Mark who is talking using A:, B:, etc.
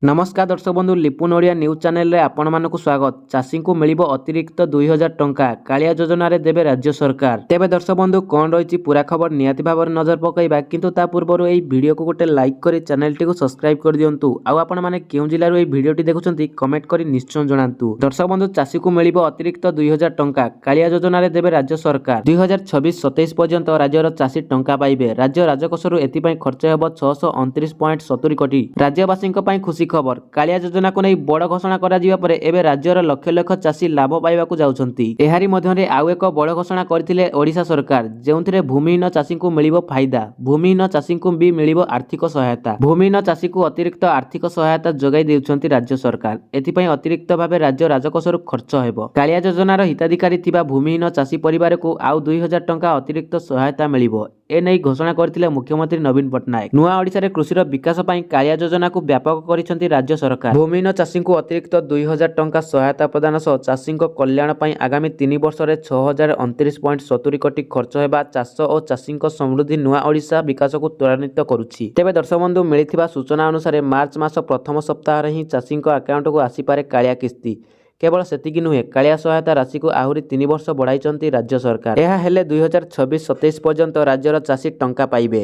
A: नमस्कार दर्शक बंधु लिपुन ओडिया न्यूज चैनल रे आपण मानक स्वागत। चाषी को मिलिबो अतिरिक्त 2000 टंका कालिया योजना रे देबे राज्य सरकार। तेबे दर्शक बंधु कोन रहिछि पूरा खबर नियाति भाबर नजर पकैबा, किंतु ता पूर्वरु एई वीडियो को गोटे लाइक करी चैनल टी को सब्सक्राइब कर दियंतु। आ आपण माने केउ जिल्ला रो एई वीडियो टी देखुछंती कमेंट करी निश्चय जणांतु। दर्शक बंधु चाषी को मिलिबो अतिरिक्त 2000 टंका कालिया योजना रे देबे राज्य सरकार। 2026-27 पर्यंत राज्यर चाषी टंका पाइबे। राज्य राजकोषरु एति पई खर्च हेबो 629.70 कोटी। राज्यवासींक पई खुशी खबर कालिया योजना को नहीं बड़ घोषणा करा जिबा परे एबे राज्यर लक्ष लक्ष चाषी लाभ पाइबाकू जाउछंती। एहारी मध्यरे आउ एक बड़ घोषणा करथिले ओडिशा सरकार, जेउथिरे भूमिहीन चाषी को मिलिबो फायदा। भूमिहीन चाषी को भी मिलिबो आर्थिक सहायता। भूमिहीन चाषी को अतिरिक्त आर्थिक सहायता जोगाई देउछंती राज्य सरकार। एथिपई अतिरिक्त भाबे राज्य राजकोषरु खर्च हेबो। कालिया योजनार हिताधिकारी थिबा भूमिहीन चाषी परिवार को आउ 2000 टंका अतिरिक्त सहायता मिलिबो। ए नै घोषणा करथिले मुख्यमंत्री नवीन पट्टनायक। नुआ ओडिशा रे कृषिर विकास पई कालिया योजना को व्यापक करिसंती राज्य सरकार। भूमिहीन चाषी को अतिरिक्त 2000 टंका सहायता प्रदान सह चाषी कल्याण पई आगामी 3 वर्ष रे 6029.70 कोटी खर्च हेबा चाष और चाषी समृद्धि नुआ ओडिशा विकास को त्वरान्वित करुछि। तेबे दर्शक बंधु मिलिथिबा सूचना अनुसार मार्च मास प्रथम सप्ताह रे ही चाषी अकाउंट को आसी पारे कालिया किस्ती। केवल सेतिकी नुहे, कालिया सहायता राशि को आहुरी 3 वर्ष बढ़ाइचंती राज्य सरकार। यह हेले 2026-27 पर्यंत राज्यर चाषी टंका पाइबे।